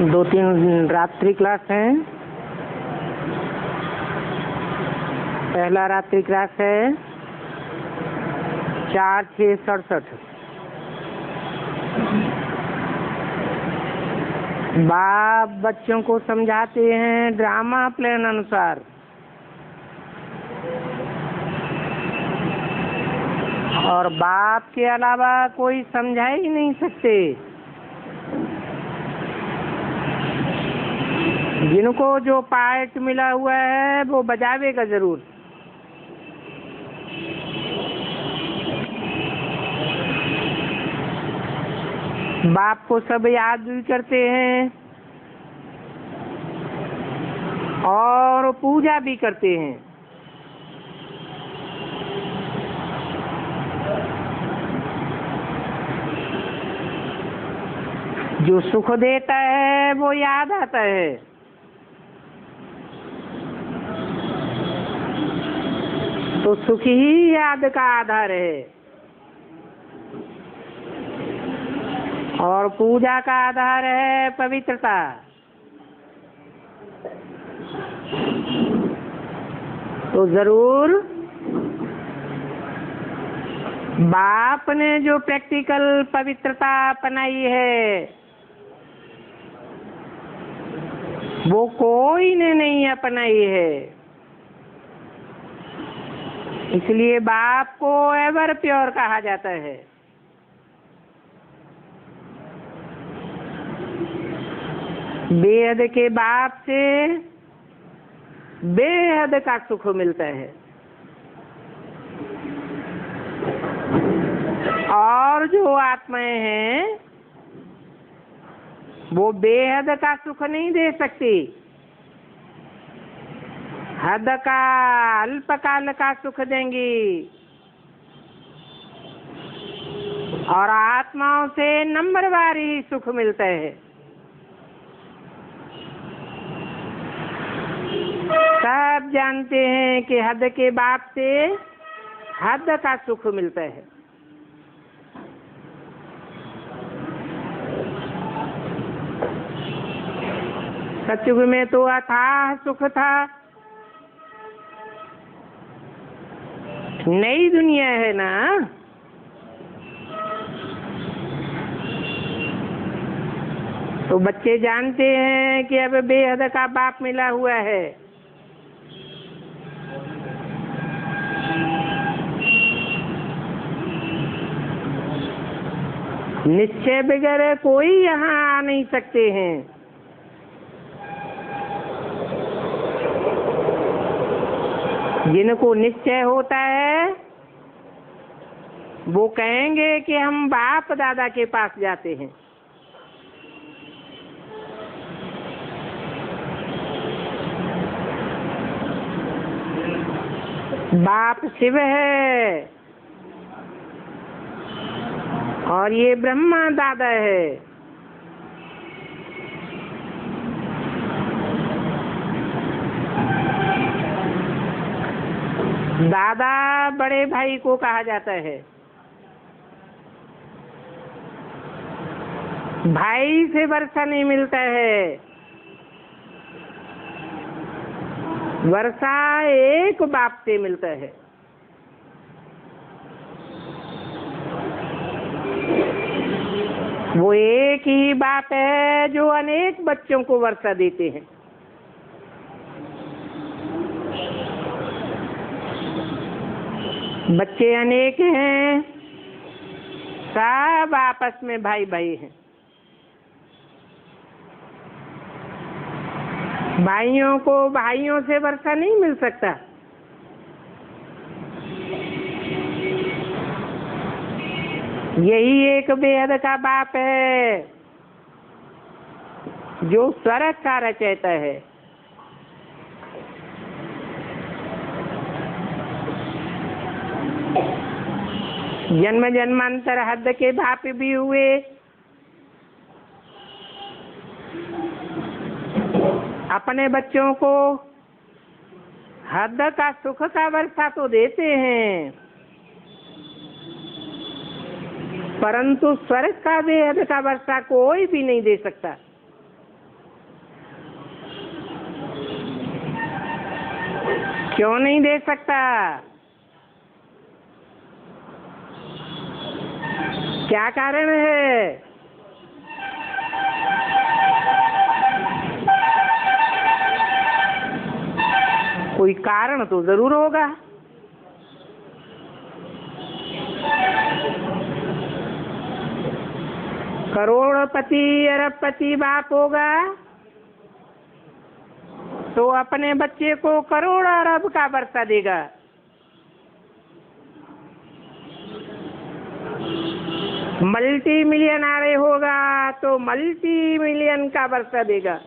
2-3 रात्रि क्लास हैं। पहला रात्रि क्लास है 4-6-67। बाप बच्चों को समझाते हैं ड्रामा प्लान अनुसार, और बाप के अलावा कोई समझा ही नहीं सकते। जिनको जो पार्ट मिला हुआ है वो बजावेगा जरूर। बाप को सब याद भी करते हैं और पूजा भी करते हैं। जो सुख देता है वो याद आता है। तो सुख ही याद का आधार है और पूजा का आधार है पवित्रता। तो जरूर बाप ने जो प्रैक्टिकल पवित्रता अपनाई है वो कोई ने नहीं अपनाई है। इसलिए बाप को एवर प्योर कहा जाता है। बेहद के बाप से बेहद का सुख मिलता है और जो आत्माएं हैं वो बेहद का सुख नहीं दे सकती। हद का अल्पकाल का सुख देंगी और आत्माओं से नंबरवार ही सुख मिलता है। सब जानते हैं कि हद के बाप से हद का सुख मिलता है। सतयुग में तो अथाह सुख था। नई दुनिया है ना। तो बच्चे जानते हैं कि अब बेहद का बाप मिला हुआ है। निश्चय बगैर कोई यहाँ आ नहीं सकते हैं। जिनको निश्चय होता है वो कहेंगे कि हम बाप दादा के पास जाते हैं। बाप शिव है और ये ब्रह्मा दादा है। दादा बड़े भाई को कहा जाता है। भाई से वर्षा नहीं मिलता है। वर्षा एक बाप से मिलता है। वो एक ही बाप है जो अनेक बच्चों को वर्षा देते हैं। बच्चे अनेक हैं, सब आपस में भाई भाई हैं। भाइयों को भाइयों से वर्षा नहीं मिल सकता। यही एक बेहद का बाप है जो स्वर्ग का रचयिता है। जन्म जन्मांतर हद के बाप भी हुए, अपने बच्चों को हद का सुख का वर्षा तो देते हैं, परंतु स्वर्ग का बेहद का वर्षा कोई भी नहीं दे सकता। क्यों नहीं दे सकता? क्या कारण है? कोई कारण तो जरूर होगा। करोड़पति अरबपति बाप होगा तो अपने बच्चे को करोड़ अरब का वर्षा देगा। मल्टी मिलियनर होगा तो मल्टी मिलियन का वर्षा देगा।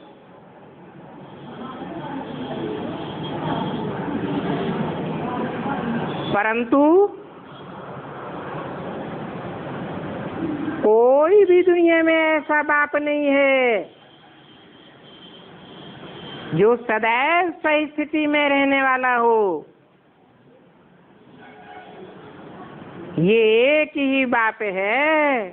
परंतु कोई भी दुनिया में ऐसा बाप नहीं है जो सदैव सही स्थिति में रहने वाला हो। ये एक ही बाप है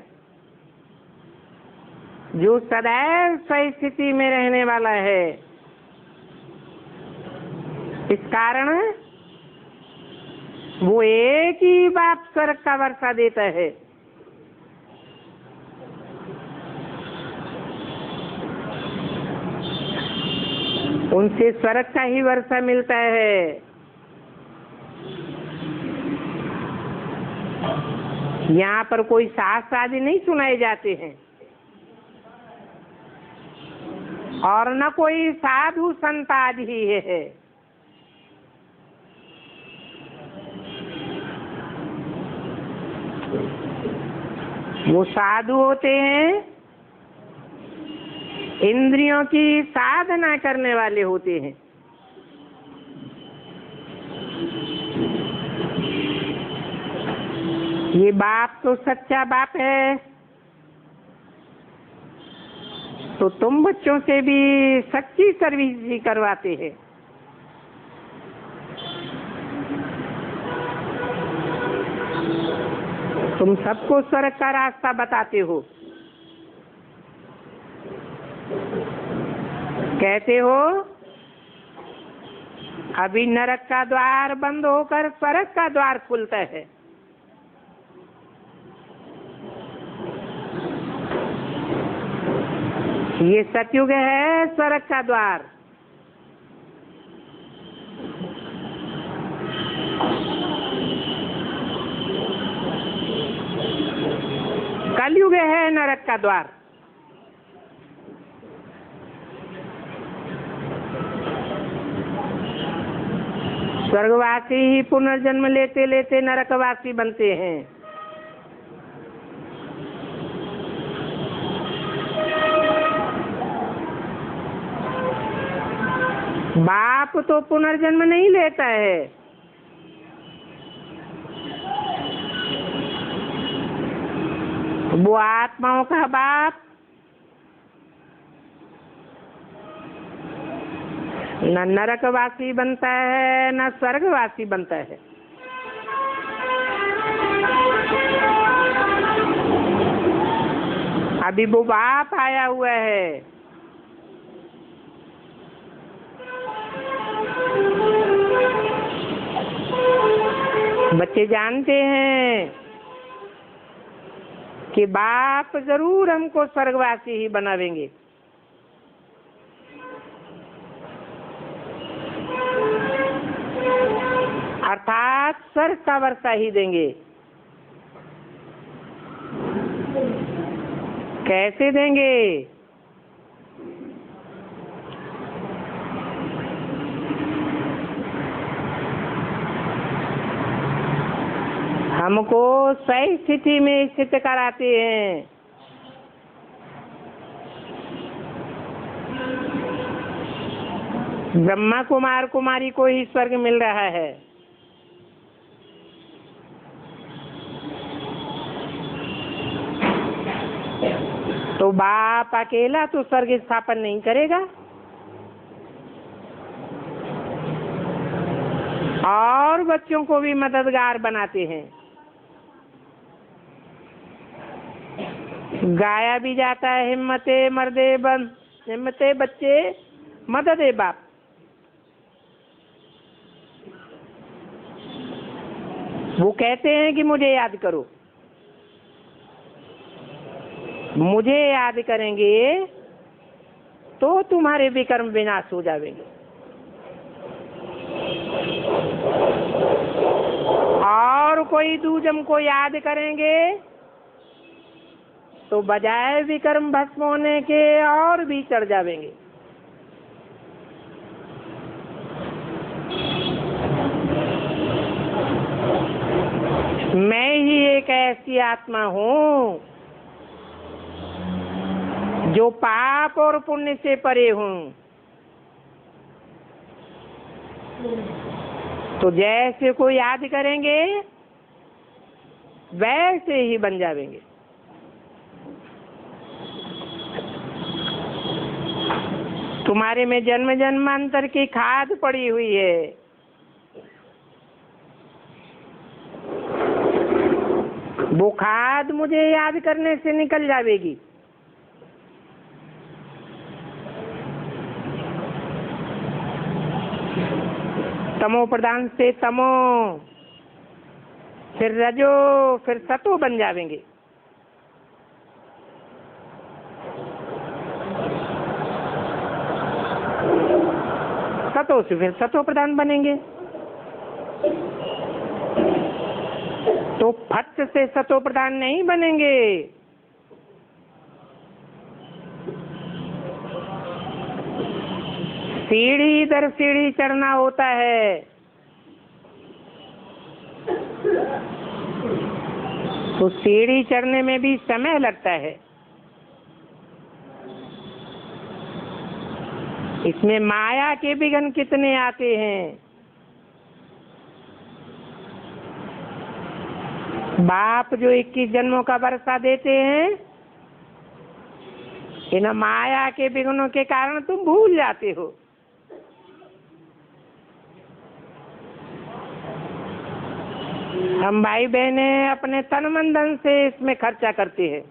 जो सदैव सही स्थिति में रहने वाला है। इस कारण वो एक ही बाप स्वर्ग का वर्षा देता है। उनसे स्वर्ग का ही वर्षा मिलता है। यहाँ पर कोई शास्त्र आदि नहीं सुनाए जाते हैं और न कोई साधु संत आदि ही है। वो साधु होते हैं, इंद्रियों की साधना करने वाले होते हैं। ये बाप तो सच्चा बाप है, तो तुम बच्चों से भी सच्ची सर्विस ही करवाते हैं। तुम सबको स्वर्ग का रास्ता बताते हो। कहते हो अभी नरक का द्वार बंद होकर स्वर्ग का द्वार खुलता है। ये सतयुग है, स्वर्ग का द्वार। कलयुग है नरक का द्वार। स्वर्गवासी ही पुनर्जन्म लेते लेते नरकवासी बनते हैं। बाप तो पुनर्जन्म नहीं लेता है, वो आत्माओं का बाप न नरकवासी बनता है न स्वर्गवासी बनता है। अभी वो बाप आया हुआ है। बच्चे जानते हैं कि बाप जरूर हमको स्वर्गवासी ही बनावेंगे। अर्थात स्वर्ग का वर्षा ही देंगे। कैसे देंगे? हमको सही स्थिति में स्थित कराते हैं। ब्रह्मा कुमार कुमारी को ही स्वर्ग मिल रहा है। तो बाप अकेला तो स्वर्ग स्थापन नहीं करेगा, और बच्चों को भी मददगार बनाते हैं। गाया भी जाता है हिम्मते मर्दे बंद, हिम्मते बच्चे मददे बाप। वो कहते हैं कि मुझे याद करो। मुझे याद करेंगे तो तुम्हारे विकर्म विनाश हो जाएंगे, और कोई दूजम को याद करेंगे तो बजाय विकर्म भस्म होने के और भी चढ़ जाएंगे। मैं ही एक ऐसी आत्मा हूँ जो पाप और पुण्य से परे हूँ। तो जैसे को याद करेंगे वैसे ही बन जाएंगे। तुम्हारे में जन्म जन्मांतर की खाद पड़ी हुई है, वो खाद मुझे याद करने से निकल जाएगी। तमो प्रधान से तमो, फिर रजो, फिर सतो बन जाएंगे। सतो से फिर सतो प्रधान बनेंगे। तो फट से सतो प्रधान नहीं बनेंगे, सीढ़ी दर सीढ़ी चढ़ना होता है। तो सीढ़ी चढ़ने में भी समय लगता है। इसमें माया के विघ्न कितने आते हैं। बाप जो 21 जन्मों का वर्षा देते हैं, इन माया के विघ्नों के कारण तुम भूल जाते हो। हम भाई बहने अपने तन मन धन से इसमें खर्चा करते हैं।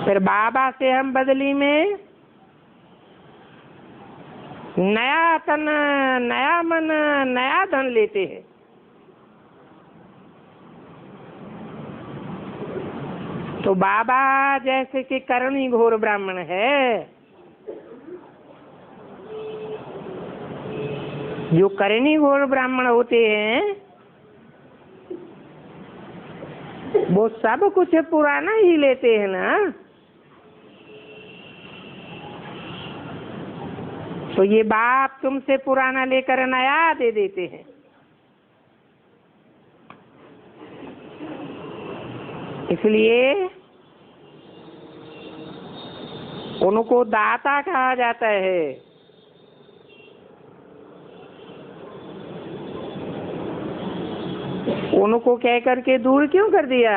फिर बाबा से हम बदली में नया तन, नया मन, नया धन लेते हैं। तो बाबा जैसे कि करणी घोर ब्राह्मण है, जो करणी घोर ब्राह्मण होते हैं वो सब कुछ पुराना ही लेते हैं ना। तो ये बाप तुमसे पुराना लेकर नया दे देते हैं। इसलिए उनको दाता कहा जाता है। उनको कह करके दूर क्यों कर दिया?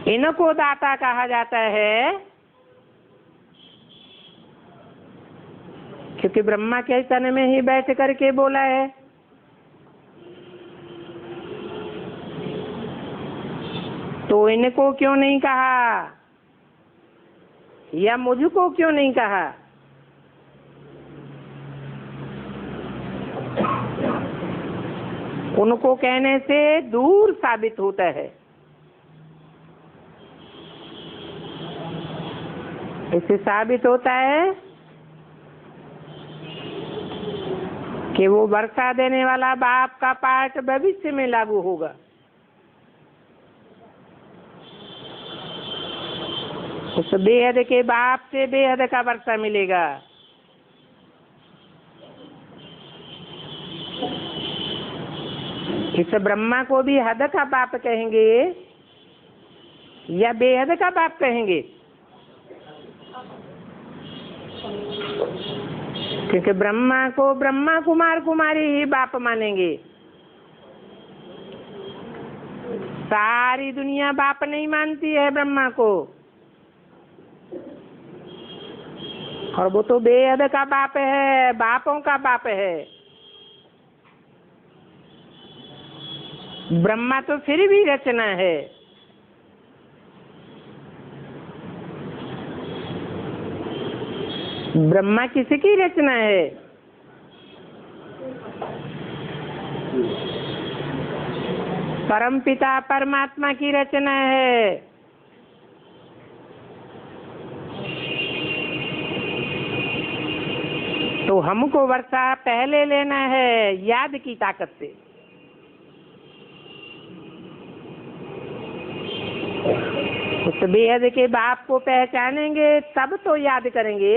इनको दाता कहा जाता है क्योंकि ब्रह्मा के तन में ही बैठ करके बोला है। तो इनको क्यों नहीं कहा या मुझको क्यों नहीं कहा? उनको कहने से दूर साबित होता है। इससे साबित होता है कि वो वर्षा देने वाला बाप का पाठ भविष्य में लागू होगा। उस बेहद के बाप से बेहद का वर्षा मिलेगा। इस ब्रह्मा को भी हद का बाप कहेंगे या बेहद का बाप कहेंगे? क्योंकि ब्रह्मा को ब्रह्मा कुमार कुमारी ही बाप मानेंगे। सारी दुनिया बाप नहीं मानती है ब्रह्मा को, और वो तो बेहद का बाप है, बापों का बाप है। ब्रह्मा तो फिर भी रचना है। ब्रह्मा किसकी रचना है? परमपिता परमात्मा की रचना है। तो हमको वर्षा पहले लेना है याद की ताकत से। उस बेहद के बाप को पहचानेंगे तब तो याद करेंगे।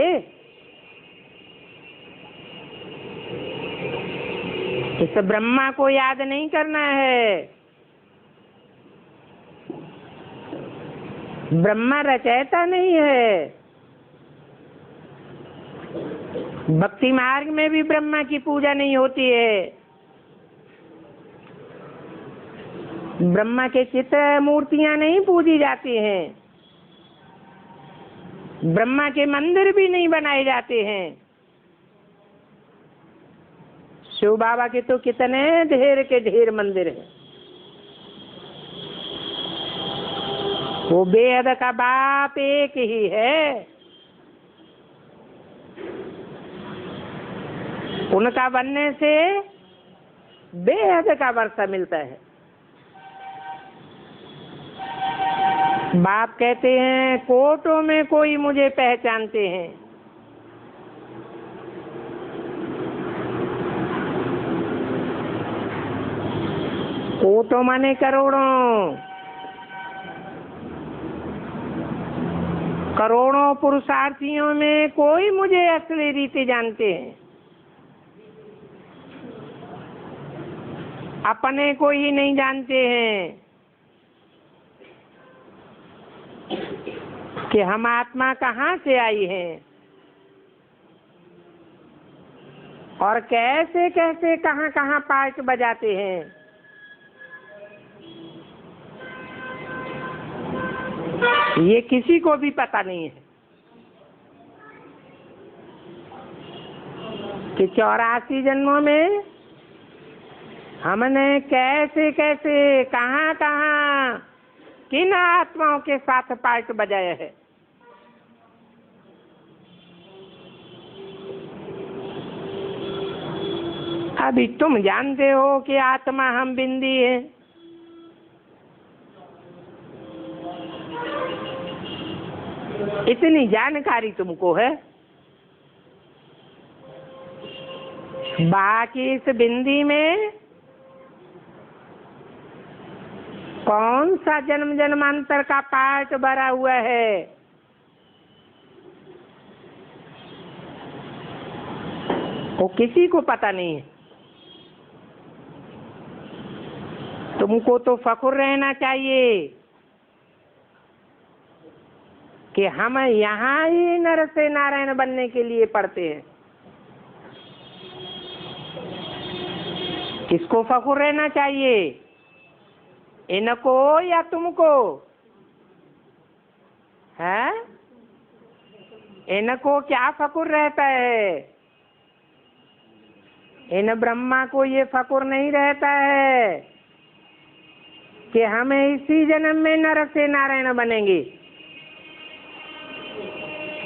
इस ब्रह्मा को याद नहीं करना है। ब्रह्मा रचयिता नहीं है। भक्ति मार्ग में भी ब्रह्मा की पूजा नहीं होती है। ब्रह्मा के चित्र मूर्तियां नहीं पूजी जाती हैं। ब्रह्मा के मंदिर भी नहीं बनाए जाते हैं। शिव बाबा के तो कितने ढेर के ढेर मंदिर हैं। वो बेहद का बाप एक ही है। उनका बनने से बेहद का वर्षा मिलता है। बाप कहते हैं कोटों में कोई मुझे पहचानते हैं। कोटों माने करोड़ों। करोड़ों पुरुषार्थियों में कोई मुझे असली रीति जानते हैं। अपने को ही नहीं जानते हैं कि हम आत्मा कहाँ से आई है और कैसे कैसे कहाँ कहाँ पार्ट बजाते हैं। ये किसी को भी पता नहीं है कि 84 जन्मों में हमने कैसे कैसे कहाँ कहाँ किन आत्माओं के साथ पार्ट बजाया है। अभी तुम जानते हो कि आत्मा हम बिंदी है। इतनी जानकारी तुमको है। बाकी इस बिंदी में कौन सा जन्म जन्मांतर का पार्ट भरा हुआ है वो किसी को पता नहीं है। तुमको तो फख्र रहना चाहिए कि हम यहाँ ही नर से नारायण बनने के लिए पढ़ते हैं। किसको फख्र रहना चाहिए? इनको या तुमको? है इनको क्या फख्र रहता है? इन ब्रह्मा को ये फख्र नहीं रहता है कि हमें इसी जन्म में नर से नारायण बनेंगे।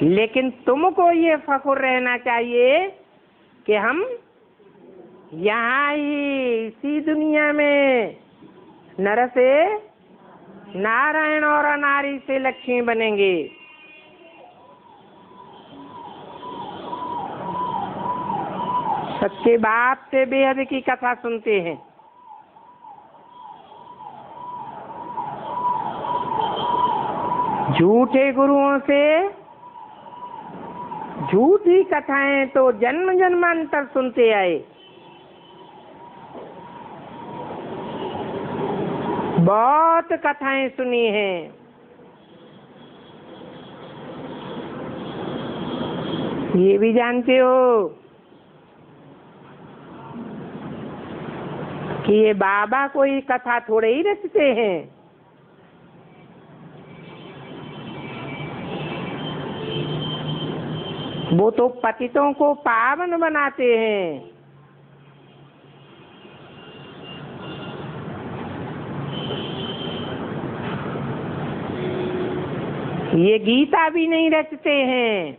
लेकिन तुमको ये फख्र रहना चाहिए कि हम यहाँ ही इसी दुनिया में नर से नारायण और नारी से लक्ष्मी बनेंगे। सच्चे बाप से बेहद की कथा सुनते हैं। झूठे गुरुओं से झूठी कथाएं तो जन्म जन्मांतर सुनते आए। बहुत कथाएं सुनी हैं। ये भी जानते हो कि ये बाबा कोई कथा थोड़े ही रचते हैं। वो तो पतितों को पावन बनाते हैं। ये गीता भी नहीं रचते हैं।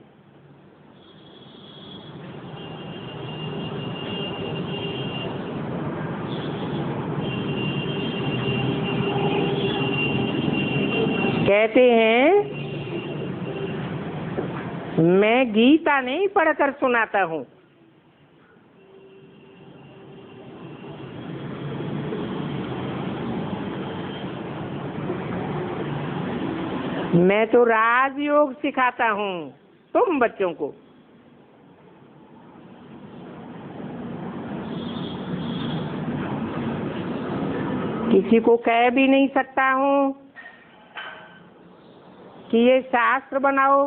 कहते हैं मैं गीता नहीं पढ़कर सुनाता हूँ, मैं तो राजयोग सिखाता हूँ तुम बच्चों को। किसी को कह भी नहीं सकता हूँ कि ये शास्त्र बनाओ,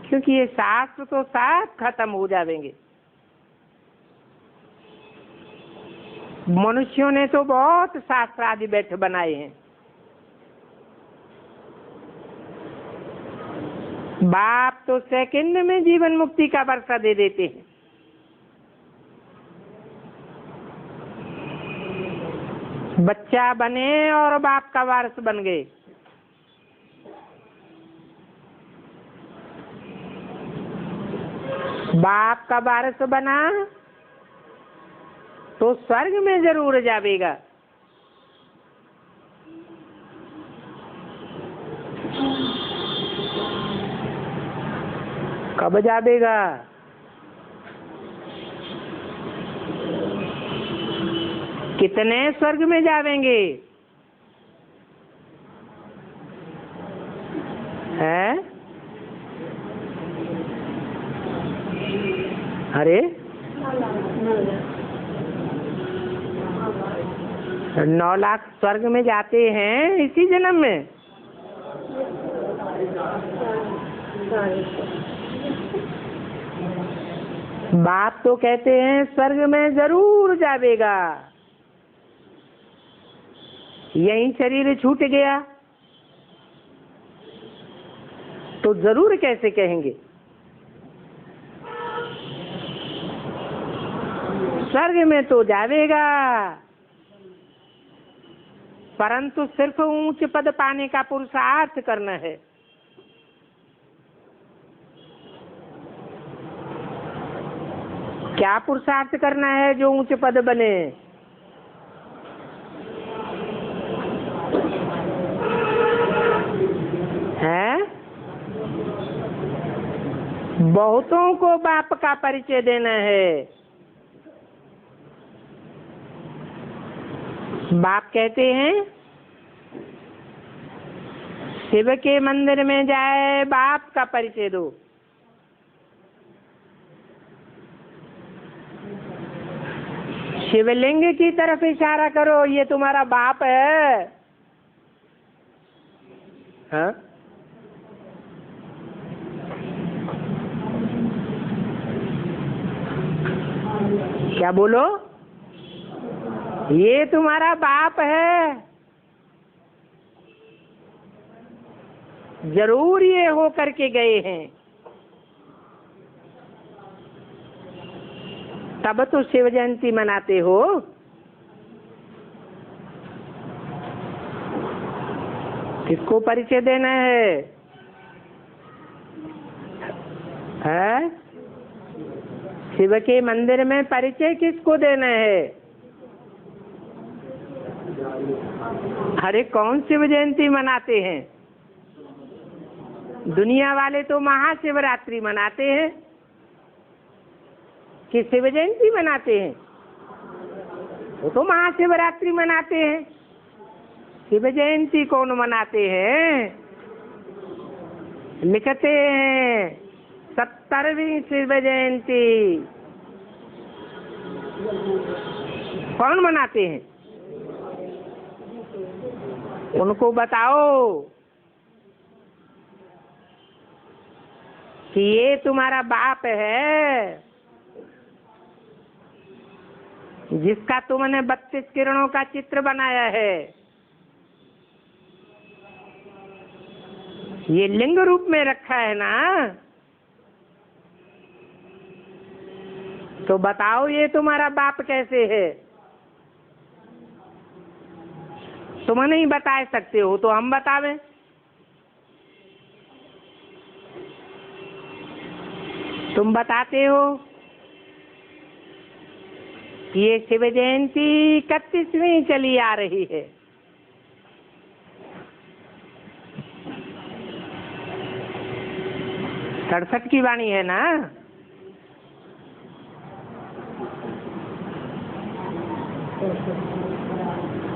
क्योंकि ये शास्त्र तो सब खत्म हो जाएंगे। मनुष्यों ने तो बहुत शास्त्र आदि बैठ बनाए हैं। बाप तो सेकंड में जीवन मुक्ति का वर्षा दे देते हैं। बच्चा बने और बाप का वारिस बन गए। बाप का वारिस बना तो स्वर्ग में जरूर जावेगा। कब जावेगा? कितने स्वर्ग में जावेंगे? है? अरे 9 लाख स्वर्ग में जाते हैं इसी जन्म में। बाप तो कहते हैं स्वर्ग में जरूर जावेगा। यही शरीर छूट गया तो जरूर कैसे कहेंगे? स्वर्ग में तो जावेगा, परंतु सिर्फ ऊंच पद पाने का पुरुषार्थ करना है। क्या पुरुषार्थ करना है जो ऊंच पद बने? है? बहुतों को बाप का परिचय देना है। बाप कहते हैं शिव के मंदिर में जाए बाप का परिचय दो। शिवलिंग की तरफ इशारा करो, ये तुम्हारा बाप है। हाँ? क्या बोलो? ये तुम्हारा बाप है। जरूर ये हो करके गए हैं, तब तो शिव जयंती मनाते हो। किसको परिचय देना है? है? शिव के मंदिर में परिचय किसको देना है? अरे कौन शिव जयंती मनाते हैं? दुनिया वाले तो महाशिवरात्रि मनाते हैं कि शिव जयंती मनाते हैं। वो तो महाशिवरात्रि मनाते हैं। शिव जयंती कौन मनाते हैं? लिखते हैं 70वीं शिव जयंती। कौन मनाते हैं? उनको बताओ कि ये तुम्हारा बाप है, जिसका तुमने 32 किरणों का चित्र बनाया है। ये लिंग रूप में रखा है ना, तो बताओ ये तुम्हारा बाप कैसे है? तुम नहीं बता सकते हो तो हम बतावें। तुम बताते हो कि ये शिव जयंती 31वीं चली आ रही है। 67 की वाणी है ना।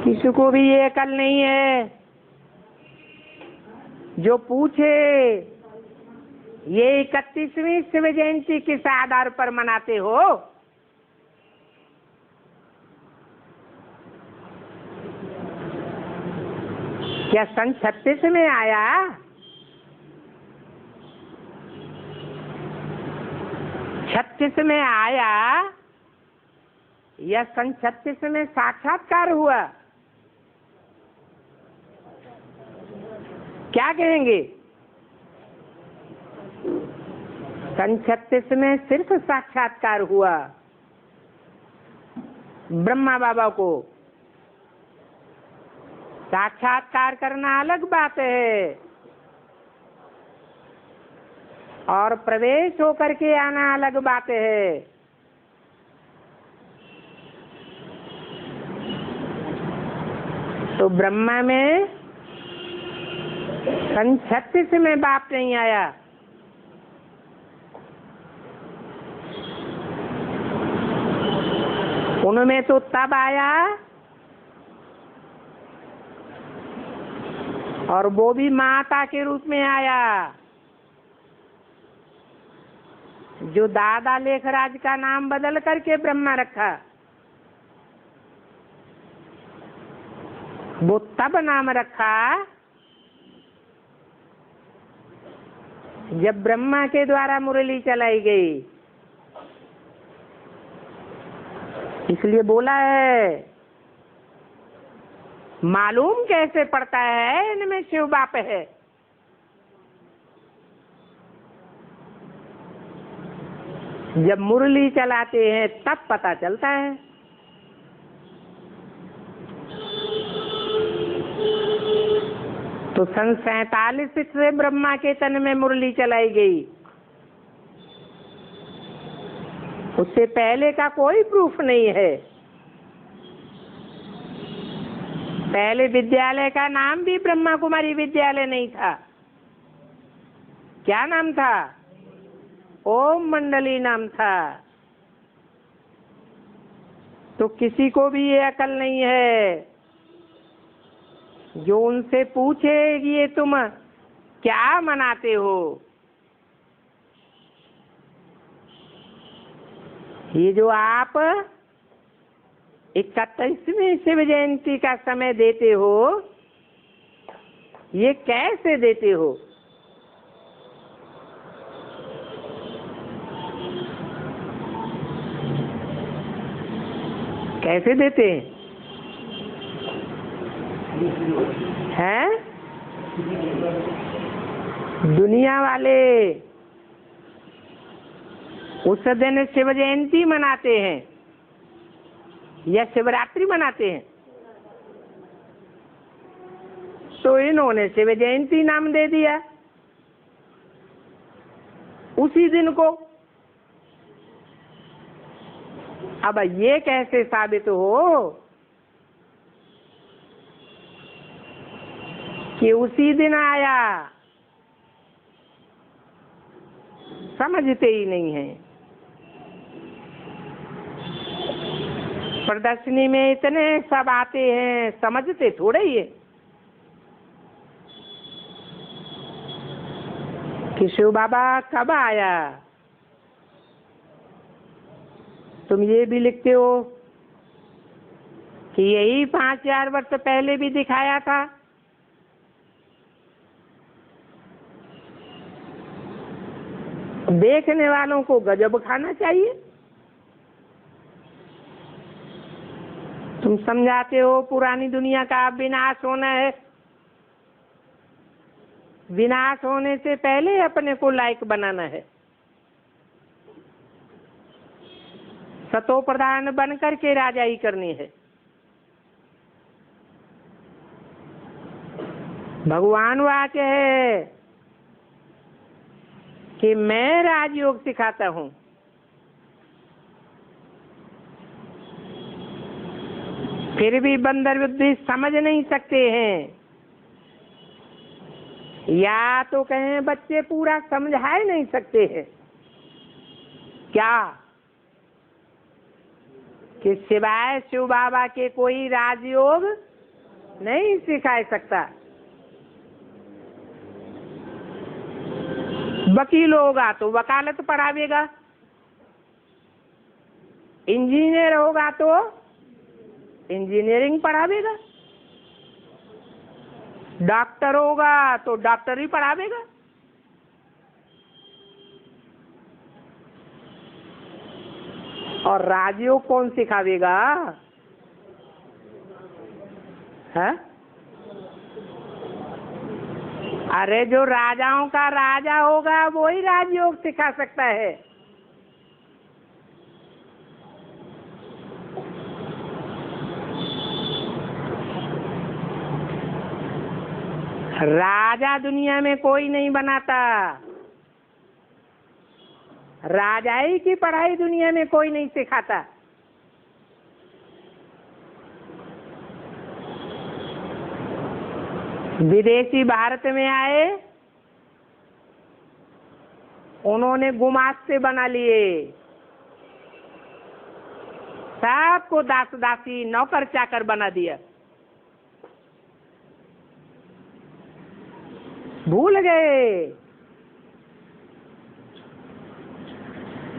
किसी को भी ये अकल नहीं है जो पूछे ये 31वीं शिव जयंती किस आधार पर मनाते हो। क्या सन 36 में आया? छत्तीस में आया या सन 36 में साक्षात्कार हुआ? क्या कहेंगे? सन 36 में सिर्फ साक्षात्कार हुआ ब्रह्मा बाबा को। साक्षात्कार करना अलग बात है और प्रवेश होकर के आना अलग बात है। तो ब्रह्मा में सन 36 में बाप नहीं आया। उनमें तो तब आया और वो भी माता के रूप में आया। जो दादा लेखराज का नाम बदल करके ब्रह्मा रखा वो तब नाम रखा जब ब्रह्मा के द्वारा मुरली चलाई गई। इसलिए बोला है मालूम कैसे पड़ता है इनमें शिव बाप है। जब मुरली चलाते हैं तब पता चलता है। तो सन 47 से ब्रह्मा के तन में मुरली चलाई गई। उससे पहले का कोई प्रूफ नहीं है। पहले विद्यालय का नाम भी ब्रह्मा कुमारी विद्यालय नहीं था। क्या नाम था? ओम मंडली नाम था। तो किसी को भी ये अकल नहीं है जो उनसे पूछे कि ये तुम क्या मनाते हो। ये जो आप 31वीं शिव जयंती का समय देते हो ये कैसे देते हो? कैसे देते हैं? दुनिया वाले उस दिन शिव जयंती मनाते हैं या शिवरात्रि मनाते हैं। तो इन्होंने शिव जयंती नाम दे दिया उसी दिन को। अब ये कैसे साबित हो कि उसी दिन आया? समझते ही नहीं है। प्रदर्शनी में इतने सब आते हैं, समझते थोड़े ही है कि शिव बाबा कब आया। तुम ये भी लिखते हो कि यही 5000 वर्ष पहले भी दिखाया था। देखने वालों को गजब खाना चाहिए। तुम समझाते हो पुरानी दुनिया का विनाश होना है। विनाश होने से पहले अपने को लायक बनाना है। सतो प्रधान बन करके राजाई करनी है। भगवान वाक्य है कि मैं राजयोग सिखाता हूं। फिर भी बंदर बुद्धि समझ नहीं सकते हैं या तो कहें बच्चे पूरा समझा ही नहीं सकते हैं क्या कि सिवाय शिव बाबा के कोई राजयोग नहीं सिखा सकता। वकील होगा तो वकालत पढ़ावेगा, इंजीनियर होगा तो इंजीनियरिंग पढ़ावेगा, डॉक्टर होगा तो डॉक्टरी पढ़ावेगा। और राजयोग कौन सिखावेगा? है? अरे जो राजाओं का राजा होगा वो ही राजयोग सिखा सकता है। राजा दुनिया में कोई नहीं बनाता, राजाई की पढ़ाई दुनिया में कोई नहीं सिखाता। विदेशी भारत में आए, उन्होंने गुमास्ते बना लिए, सबको दास दासी नौकर चाकर बना दिया। भूल गए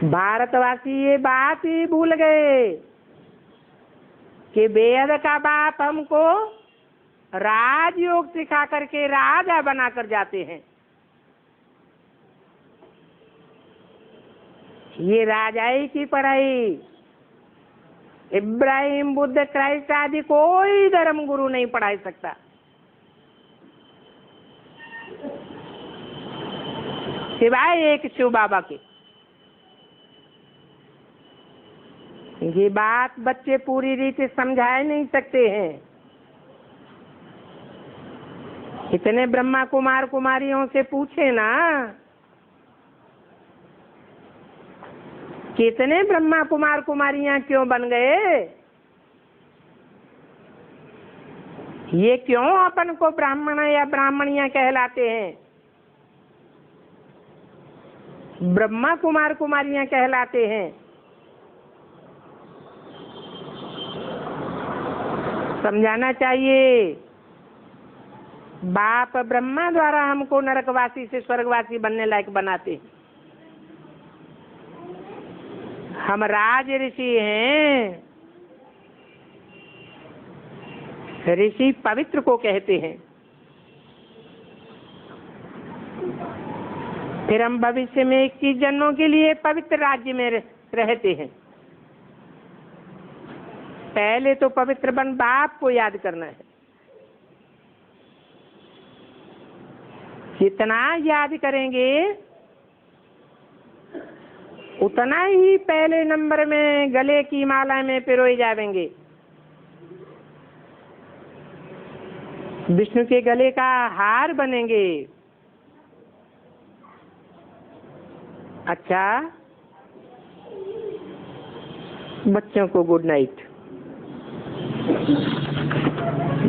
भारतवासी, ये बात ही भूल गए कि वेद का बाप हमको राजयोग सिखा करके राजा बनाकर जाते हैं। ये राजाई की पढ़ाई इब्राहिम, बुद्ध, क्राइस्ट आदि कोई धर्म गुरु नहीं पढ़ा सकता। सिवाय एक शिव बाबा के। ये बात बच्चे पूरी रीति समझा नहीं सकते हैं। इतने ब्रह्मा कुमार कुमारियों से पूछे ना, कितने ब्रह्मा कुमार कुमारियां क्यों बन गए? ये क्यों अपन को ब्राह्मण या ब्राह्मणियां कहलाते हैं? ब्रह्मा कुमार कुमारियां कहलाते हैं। समझाना चाहिए। बाप ब्रह्मा द्वारा हमको नरकवासी से स्वर्गवासी बनने लायक बनाते। हम राज ऋषि हैं। ऋषि पवित्र को कहते हैं। फिर हम भविष्य में 21 जन्मों के लिए पवित्र राज्य में रहते हैं। पहले तो पवित्र बन बाप को याद करना है। जितना याद करेंगे उतना ही पहले नंबर में गले की माला में पिरोए जाएंगे। विष्णु के गले का हार बनेंगे। अच्छा, बच्चों को गुड नाइट।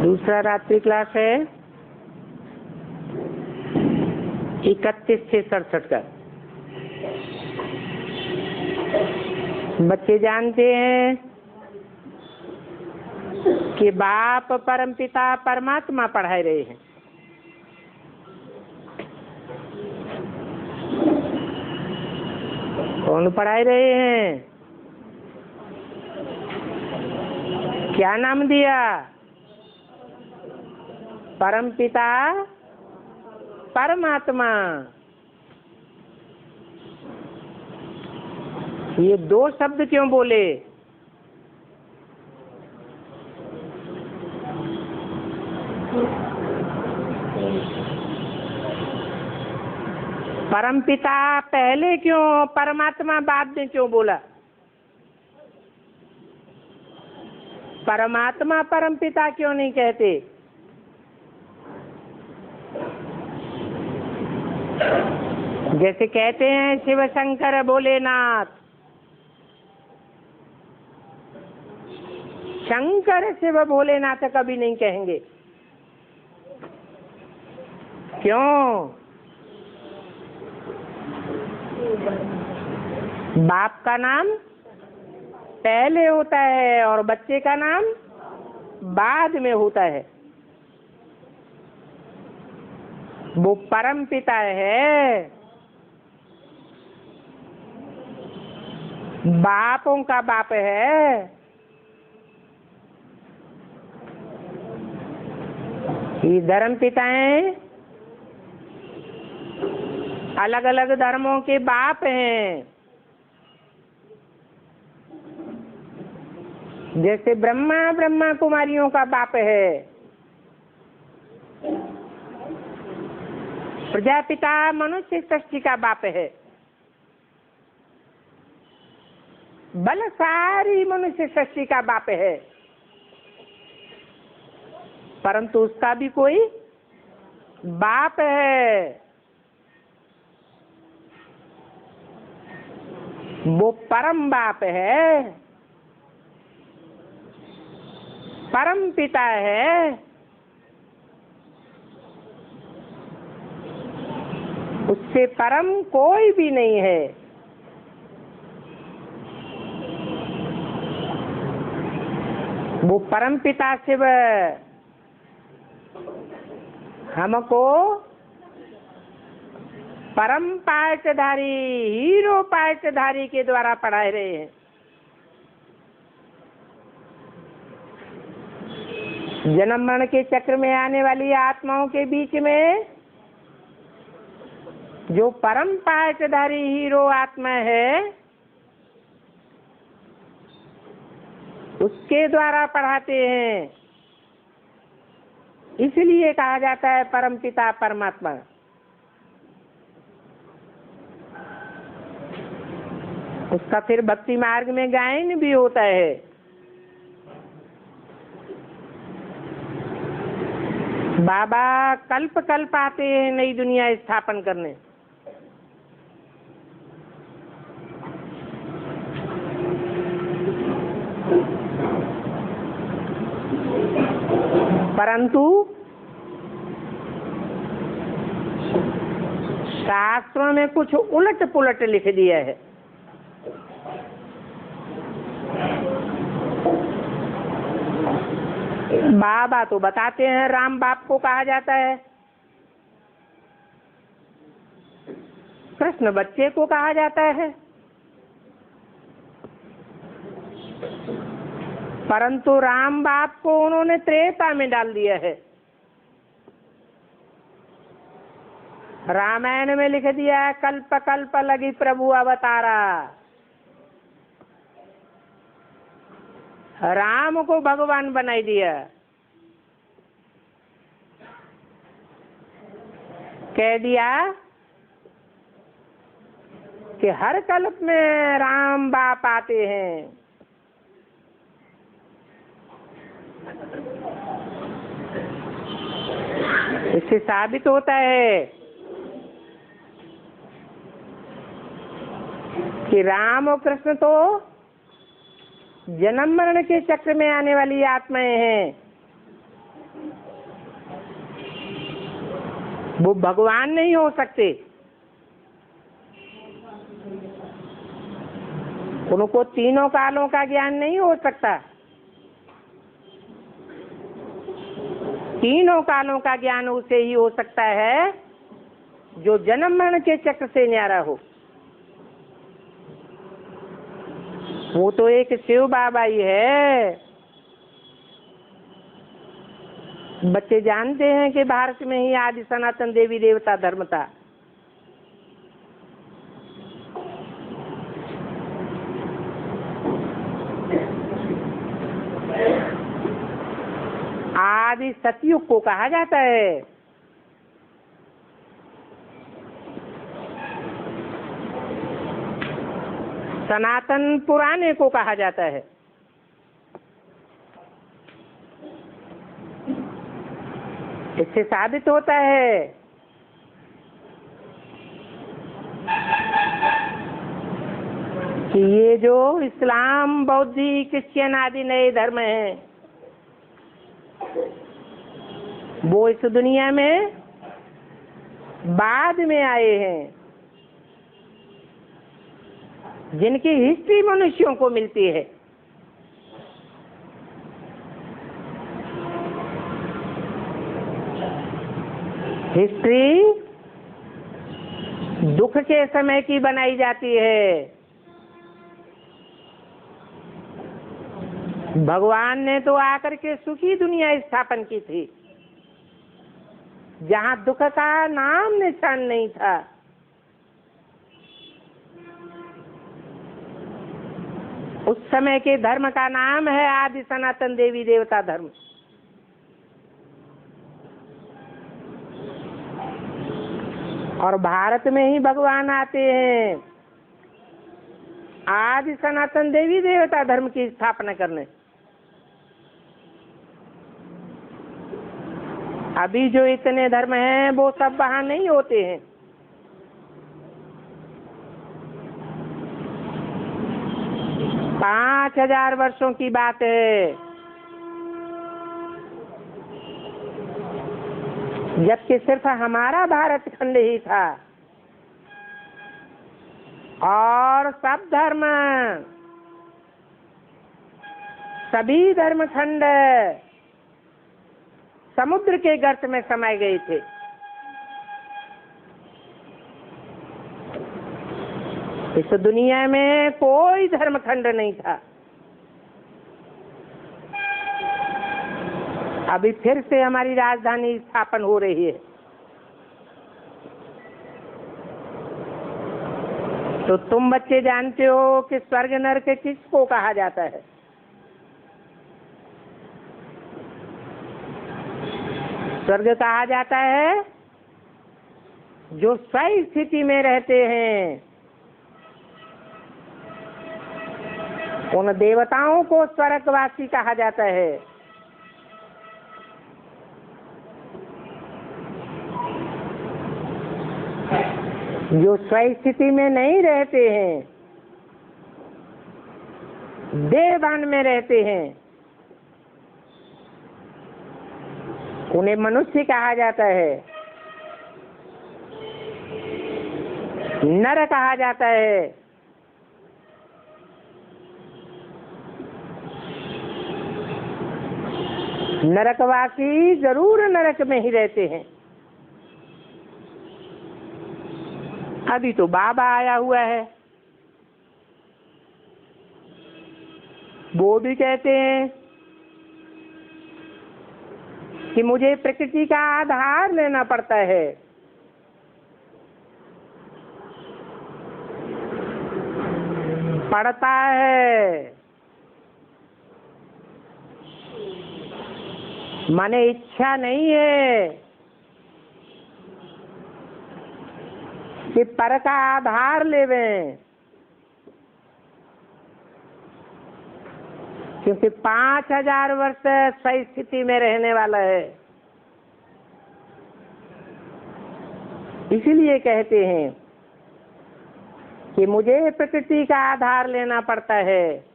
दूसरा रात्रि क्लास है 31 से 67 का। बच्चे जानते हैं कि बाप परमपिता परमात्मा पढ़ा रहे हैं। कौन पढ़ा रहे हैं? क्या नाम दिया? परमपिता परमात्मा। ये दो शब्द क्यों बोले? परमपिता पहले क्यों, परमात्मा बाद में क्यों बोला? परमात्मा परमपिता क्यों नहीं कहते? जैसे कहते हैं शिव शंकर भोलेनाथ, शंकर शिव भोलेनाथ कभी नहीं कहेंगे। क्यों? बाप का नाम पहले होता है और बच्चे का नाम बाद में होता है। वो परम पिता है, बापों का बाप है। ये धर्म पिता हैं, अलग अलग धर्मों के बाप हैं। जैसे ब्रह्मा कुमारियों का बाप है, प्रजापिता मनुष्य सृष्टि का बाप है, बलशाली मनुष्य सृष्टि का बाप है, परंतु उसका भी कोई बाप है। वो परम बाप है, परम पिता है। उससे परम कोई भी नहीं है। वो परम पिता शिव हमको परम पाठधारी, हीरो पाठधारी के द्वारा पढ़ा रहे हैं। जन्म मरण के चक्र में आने वाली आत्माओं के बीच में जो परम पाठधारी हीरो आत्मा है, उसके द्वारा पढ़ाते हैं। इसलिए कहा जाता है परम पिता परमात्मा। उसका फिर भक्ति मार्ग में गायन भी होता है। बाबा कल्प कल्प आते हैं नई दुनिया स्थापन करने। परंतु शास्त्रों में कुछ उलट पुलट लिख दिया है। बाबा तो बताते हैं राम बाप को कहा जाता है, कृष्ण बच्चे को कहा जाता है, परंतु राम बाप को उन्होंने त्रेता में डाल दिया है। रामायण में लिख दिया है कल्प कल्प लगी प्रभु अवतारा। राम को भगवान बनाई दिया। कह दिया कि हर कल्प में राम बाप आते हैं। इससे साबित होता है कि राम और कृष्ण तो जन्म मरण के चक्र में आने वाली आत्माएं हैं। वो भगवान नहीं हो सकते। उनको तीनों कालों का ज्ञान नहीं हो सकता। तीनों कालों का ज्ञान उसे ही हो सकता है जो जन्म मरण के चक्र से न्यारा हो। वो तो एक शिव बाबा ही है। बच्चे जानते हैं कि भारत में ही आदि सनातन देवी देवता धर्म था। आदि सतयुग को कहा जाता है। सनातन पुराने को कहा जाता है। इससे साबित होता है कि ये जो इस्लाम, बौद्धी, क्रिश्चियन आदि नए धर्म हैं, वो इस दुनिया में बाद में आए हैं, जिनकी हिस्ट्री मनुष्यों को मिलती है। हिस्ट्री दुख के समय की बनाई जाती है। भगवान ने तो आकर के सुखी दुनिया स्थापन की थी, जहां दुख का नाम निशान नहीं था। उस समय के धर्म का नाम है आदि सनातन देवी देवता धर्म। और भारत में ही भगवान आते हैं आदि सनातन देवी देवता धर्म की स्थापना करने। अभी जो इतने धर्म हैं वो सब वहां नहीं होते हैं। पांच 5000 वर्षों की बात है, जबकि सिर्फ हमारा भारत खंड ही था और सब धर्म, सभी धर्म खंड समुद्र के गर्त में समाये गए थे। इस दुनिया में कोई धर्म खंड नहीं था। अभी फिर से हमारी राजधानी स्थापन हो रही है। तो तुम बच्चे जानते हो कि स्वर्ग नरक किसको कहा जाता है? स्वर्ग कहा जाता है जो सही स्थिति में रहते हैं। उन देवताओं को स्वर्गवासी कहा जाता है। जो सही स्थिति में नहीं रहते हैं, देहभान में रहते हैं, उन्हें मनुष्य कहा जाता है, नर कहा जाता है। नरकवासी जरूर नरक में ही रहते हैं। अभी तो बाबा आया हुआ है, वो भी कहते हैं कि मुझे प्रकृति का आधार लेना पड़ता है। पड़ता है, माने इच्छा नहीं है कि पर का आधार लेवें, क्योंकि 5000 वर्ष सही स्थिति में रहने वाला है। इसीलिए कहते हैं कि मुझे प्रकृति का आधार लेना पड़ता है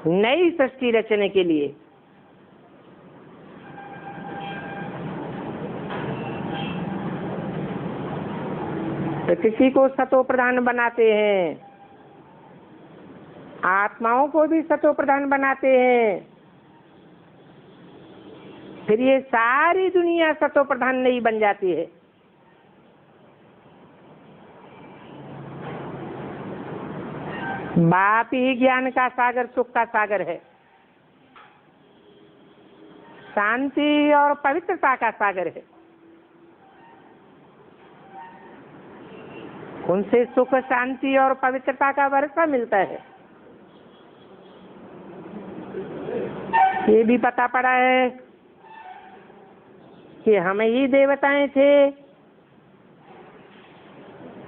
नई सृष्टि रचने के लिए। प्रकृति को सतो प्रधान बनाते हैं, आत्माओं को भी सतो प्रधान बनाते हैं, फिर ये सारी दुनिया सतो प्रधान नहीं बन जाती है। बाप ही ज्ञान का सागर, सुख का सागर है, शांति और पवित्रता का सागर है। उनसे सुख, शांति और पवित्रता का वर्षा मिलता है। ये भी पता पड़ा है कि हम ही देवताएं थे,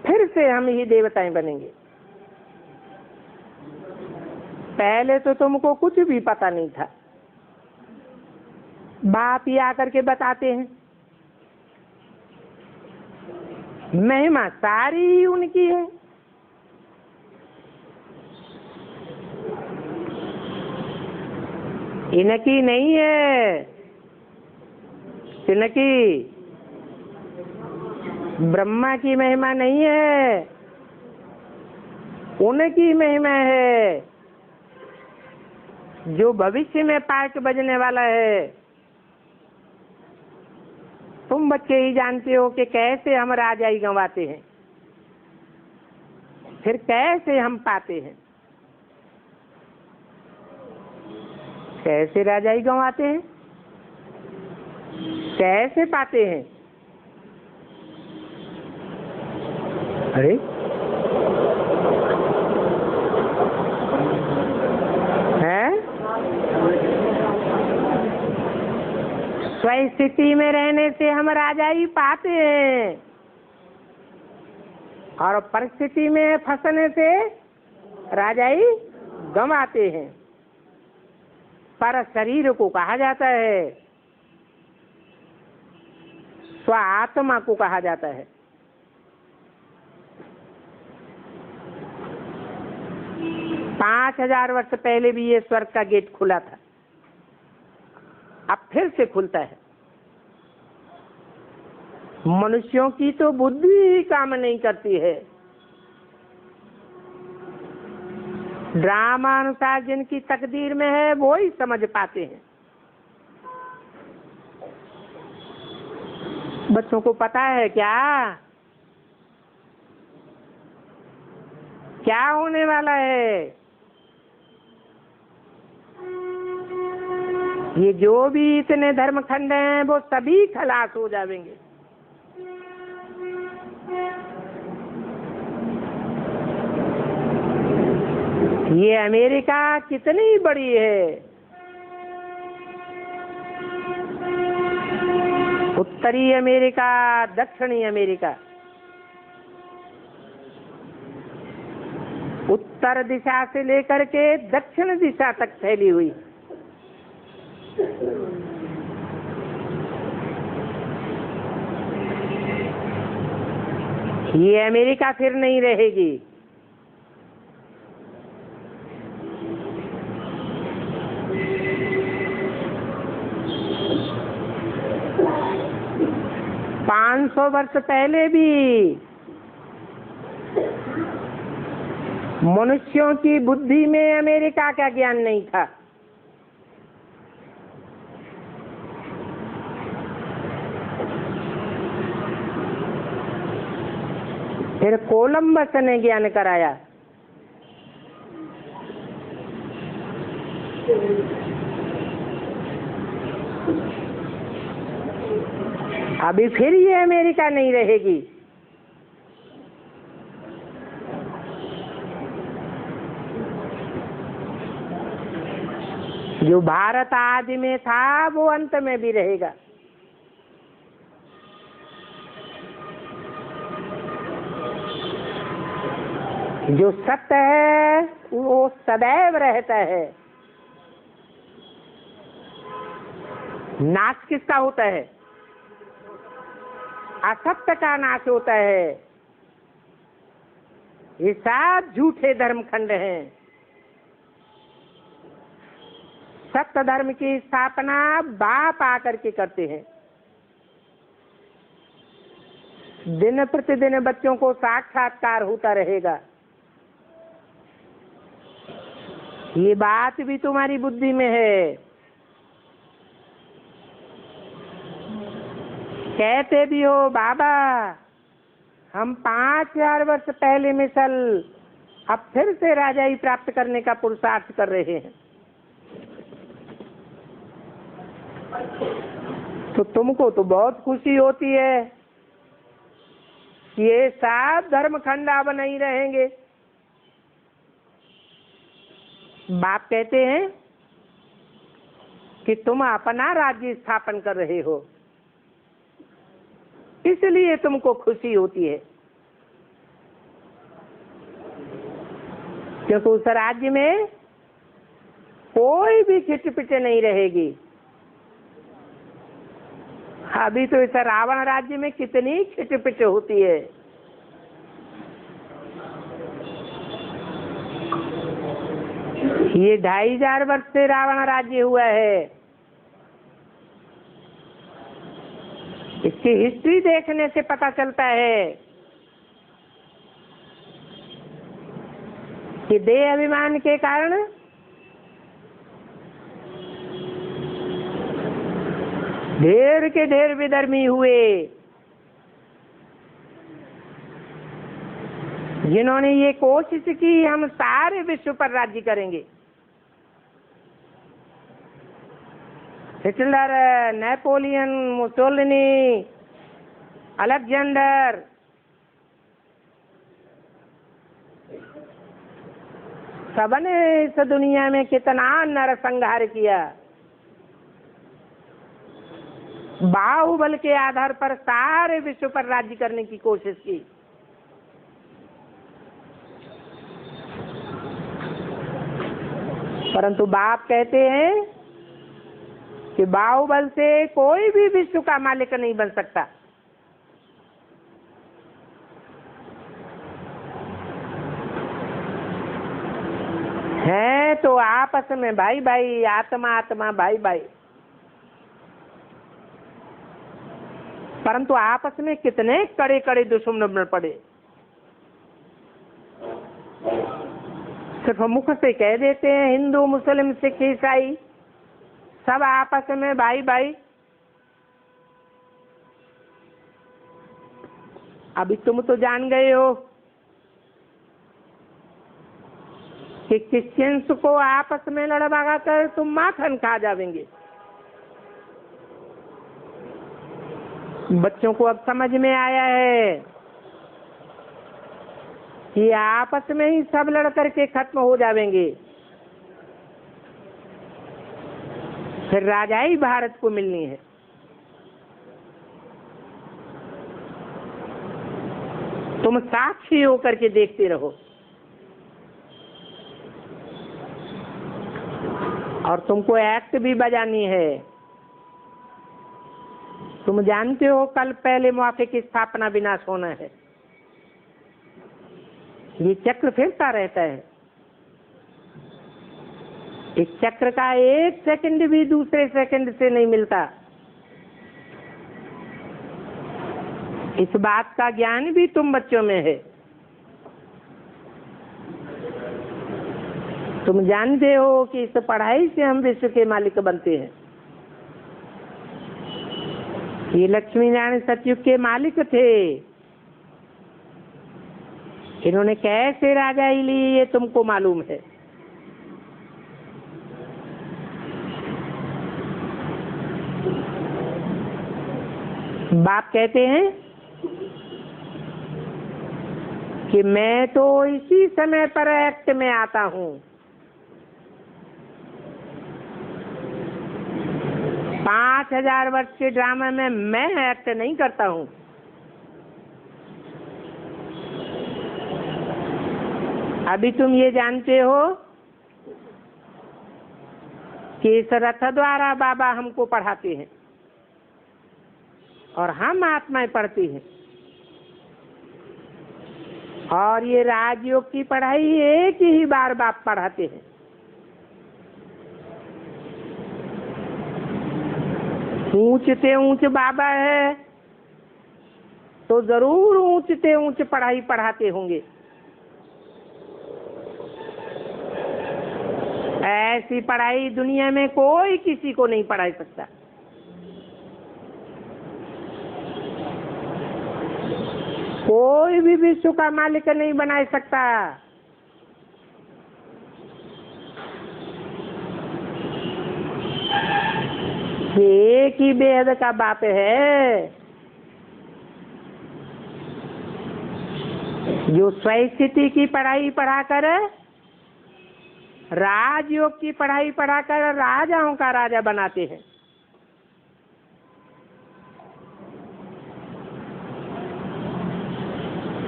फिर से हम ही देवताएं बनेंगे। पहले तो तुमको कुछ भी पता नहीं था, बाप ही आकर के बताते हैं। महिमा सारी ही उनकी है। इनकी नहीं है कृष्ण की, ब्रह्मा की महिमा नहीं है, उनकी महिमा है जो भविष्य में पार्ट बजने वाला है। तुम बच्चे ही जानते हो कि कैसे हम राजाई गंवाते हैं, फिर कैसे हम पाते हैं। कैसे राजाई गंवाते हैं, कैसे पाते हैं। अरे हैं, स्वस्थिति में रहने से हम राजाई पाते हैं और परिस्थिति में फंसने से राजाई गंवाते हैं। पर शरीर को कहा जाता है, स्व आत्मा को कहा जाता है। पांच 5000 वर्ष पहले भी ये स्वर्ग का गेट खुला था, अब फिर से खुलता है। मनुष्यों की तो बुद्धि ही काम नहीं करती है। ड्रामा अनुसार जिनकी तकदीर में है वो ही समझ पाते हैं। बच्चों को पता है क्या क्या होने वाला है। ये जो भी इतने धर्मखंड हैं वो सभी खलास हो जाएंगे। ये अमेरिका कितनी बड़ी है, उत्तरी अमेरिका, दक्षिणी अमेरिका, उत्तर दिशा से लेकर के दक्षिण दिशा तक फैली हुई। ये अमेरिका फिर नहीं रहेगी। पाँच 500 वर्ष पहले भी मनुष्यों की बुद्धि में अमेरिका का ज्ञान नहीं था। फिर कोलंबस ने ज्ञान कराया। अभी फिर ये अमेरिका नहीं रहेगी। जो भारत आदि में था वो अंत में भी रहेगा। जो सत्य है वो सदैव रहता है। नाश किसका होता है? असत्य का नाश होता है। ये सब झूठे धर्मखंड हैं। सत्य धर्म की स्थापना बाप आकर के करते हैं। दिन प्रतिदिन बच्चों को साक्षात्कार होता रहेगा। ये बात भी तुम्हारी बुद्धि में है। कहते भी हो बाबा हम 5000 वर्ष पहले मिसल अब फिर से राजाई प्राप्त करने का पुरुषार्थ कर रहे हैं। तो तुमको तो बहुत खुशी होती है कि ये सब धर्मखंड अब नहीं रहेंगे। बाप कहते हैं कि तुम अपना राज्य स्थापन कर रहे हो, इसलिए तुमको खुशी होती है। क्योंकि उस राज्य में कोई भी खिटपिट नहीं रहेगी। अभी तो इस रावण राज्य में कितनी खिटपिट होती है। ये 2500 वर्ष से रावण राज्य हुआ है। इसकी हिस्ट्री देखने से पता चलता है कि देह अभिमान के कारण ढेर के ढेर विधर्मी हुए, जिन्होंने ये कोशिश की हम सारे विश्व पर राज्य करेंगे। हिटलर, नेपोलियन, मुसोलिनी, अलेक्जेंडर, सबने इस दुनिया में कितना नरसंहार किया। बाहुबल के आधार पर सारे विश्व पर राज्य करने की कोशिश की। परंतु बाप कहते हैं कि बाहुबल से कोई भी विश्व का मालिक नहीं बन सकता। है तो आपस में भाई भाई, आत्मा आत्मा भाई भाई, परंतु आपस में कितने कड़े कड़े दुश्मन बन पड़े। सिर्फ मुख से कह देते हैं हिंदू, मुस्लिम, सिख, ईसाई सब आपस में भाई भाई। अभी तुम तो जान गए हो कि क्रिश्चियंस को आपस में लड़वा कर तुम माखन खा जाएंगे। बच्चों को अब समझ में आया है कि आपस में ही सब लड़ करके खत्म हो जाएंगे, फिर राजाई भारत को मिलनी है। तुम साक्षी होकर के देखते रहो और तुमको एक्ट भी बजानी है। तुम जानते हो कल पहले मुआफे की स्थापना विनाश होना है। ये चक्र फिरता रहता है। इस चक्र का एक सेकंड भी दूसरे सेकंड से नहीं मिलता। इस बात का ज्ञान भी तुम बच्चों में है। तुम जानते हो कि इस पढ़ाई से हम विश्व के मालिक बनते हैं। ये लक्ष्मी नारायण सतयुग के मालिक थे। इन्होंने कैसे राजाई ली ये तुमको मालूम है। बाप कहते हैं कि मैं तो इसी समय पर एक्ट में आता हूं। 5000 वर्ष के ड्रामा में मैं एक्ट नहीं करता हूं। अभी तुम ये जानते हो कि इस रथ द्वारा बाबा हमको पढ़ाते हैं और हम आत्माएं पढ़ती हैं। और ये राजयोग की पढ़ाई एक ही बार बाप पढ़ाते हैं। ऊंचते ऊंच बाबा है तो जरूर ऊंचते ऊंच पढ़ाई पढ़ाते होंगे। ऐसी पढ़ाई दुनिया में कोई किसी को नहीं पढ़ा सकता। कोई भी विश्व का मालिक नहीं बना सकता। एक ही बेहद का बाप है जो स्वस्थिति की पढ़ाई पढ़ाकर, राजयोग की पढ़ाई पढ़ाकर राजाओं का राजा बनाते हैं।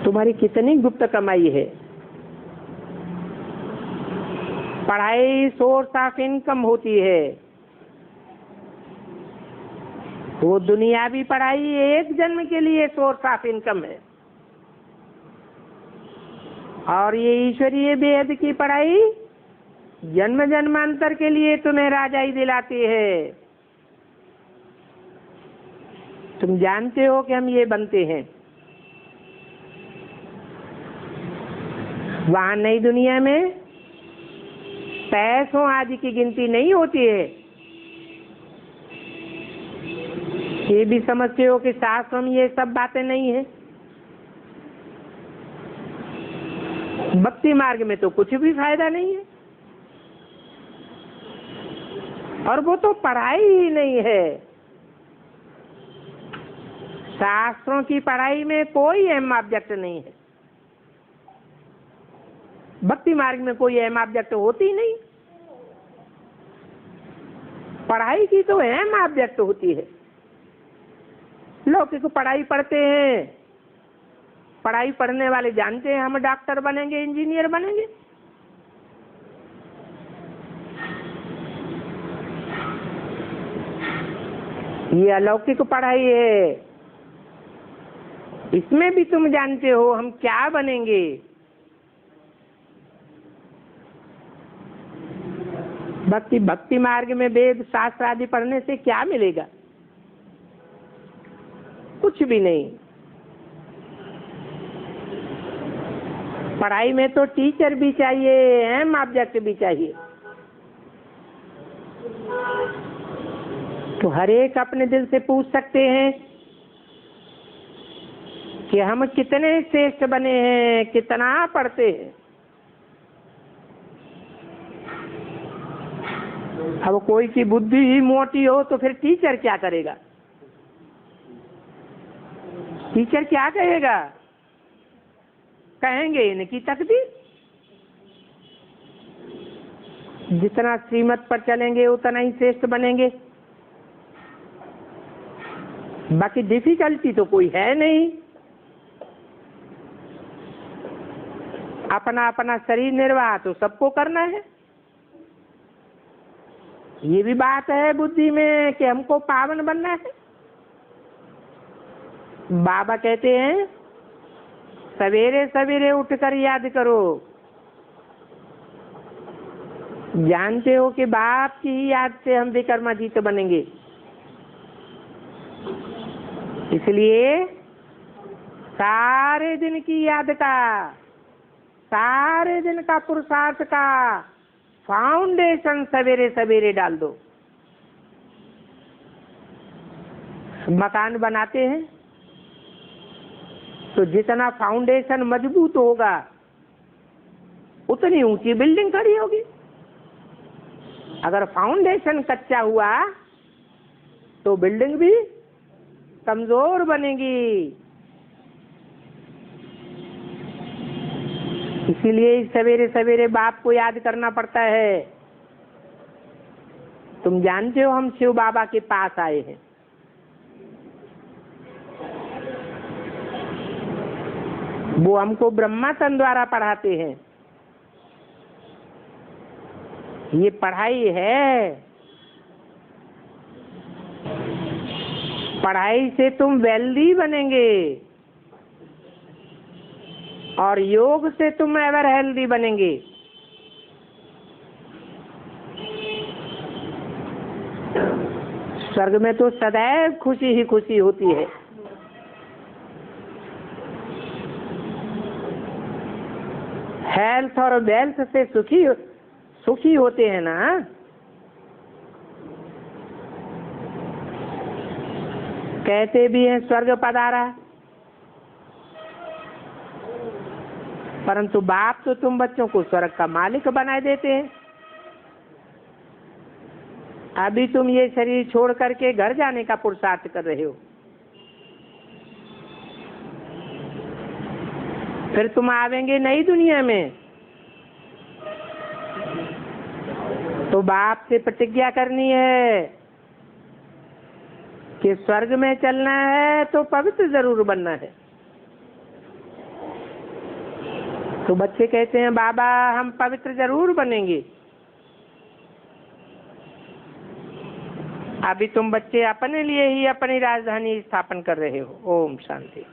तुम्हारी कितनी गुप्त कमाई है। पढ़ाई सोर्स ऑफ इनकम होती है। वो दुनियावी पढ़ाई एक जन्म के लिए सोर्स ऑफ इनकम है और ये ईश्वरीय वेद की पढ़ाई जन्म जन्मांतर के लिए तुम्हें राजाई दिलाती है। तुम जानते हो कि हम ये बनते हैं। वहां नई दुनिया में पैसों आदि की गिनती नहीं होती है। ये भी समझते हो कि शास्त्रों में ये सब बातें नहीं है। भक्ति मार्ग में तो कुछ भी फायदा नहीं है, और वो तो पढ़ाई ही नहीं है। शास्त्रों की पढ़ाई में कोई अहम ऑब्जेक्ट नहीं है। भक्ति मार्ग में कोई अहम ऑब्जेक्ट होती ही नहीं। पढ़ाई की तो अहम ऑब्जेक्ट होती है। लौकिक पढ़ाई पढ़ते हैं, पढ़ाई पढ़ने वाले जानते हैं हम डॉक्टर बनेंगे, इंजीनियर बनेंगे। ये अलौकिक पढ़ाई है। इसमें भी तुम जानते हो हम क्या बनेंगे। भक्ति मार्ग में वेद शास्त्र आदि पढ़ने से क्या मिलेगा? कुछ भी नहीं। पढ़ाई में तो टीचर भी चाहिए, अहम ऑब्जेक्ट भी चाहिए। तो हर एक अपने दिल से पूछ सकते हैं कि हम कितने श्रेष्ठ बने हैं, कितना पढ़ते हैं। अब कोई की बुद्धि ही मोटी हो तो फिर टीचर क्या करेगा? टीचर क्या कहेगा? कहेंगे इनकी तकदीर। जितना श्रीमत पर चलेंगे उतना ही श्रेष्ठ बनेंगे। बाकी डिफिकल्टी तो कोई है नहीं। अपना अपना शरीर निर्वाह तो सबको करना है। ये भी बात है बुद्धि में कि हमको पावन बनना है। बाबा कहते हैं सवेरे सवेरे उठकर याद करो। जानते हो कि बाप की ही याद से हम विक्रमादित्य बनेंगे। इसलिए सारे दिन की याद का, सारे दिन का पुरुषार्थ का फाउंडेशन सवेरे सवेरे डाल दो। मकान बनाते हैं तो जितना फाउंडेशन मजबूत होगा उतनी ऊंची बिल्डिंग खड़ी होगी। अगर फाउंडेशन कच्चा हुआ तो बिल्डिंग भी कमजोर बनेगी। इसीलिए सवेरे सवेरे बाप को याद करना पड़ता है। तुम जानते हो हम शिव बाबा के पास आए हैं। वो हमको ब्रह्मासन द्वारा पढ़ाते हैं। ये पढ़ाई है। पढ़ाई से तुम वेल्दी बनेंगे और योग से तुम एवर हेल्दी बनेंगे। स्वर्ग में तो सदैव खुशी ही खुशी होती है। हेल्थ और वेल्थ से सुखी होते हैं ना। कहते भी हैं स्वर्ग पधारा, परंतु बाप तो तुम बच्चों को स्वर्ग का मालिक बनाए देते हैं। अभी तुम ये शरीर छोड़ करके घर जाने का पुरुषार्थ कर रहे हो। फिर तुम आवेंगे नई दुनिया में तो बाप से प्रतिज्ञा करनी है कि स्वर्ग में चलना है तो पवित्र जरूर बनना है। तो बच्चे कहते हैं बाबा हम पवित्र जरूर बनेंगे। अभी तुम बच्चे अपने लिए ही अपनी राजधानी स्थापन कर रहे हो। ओम शांति।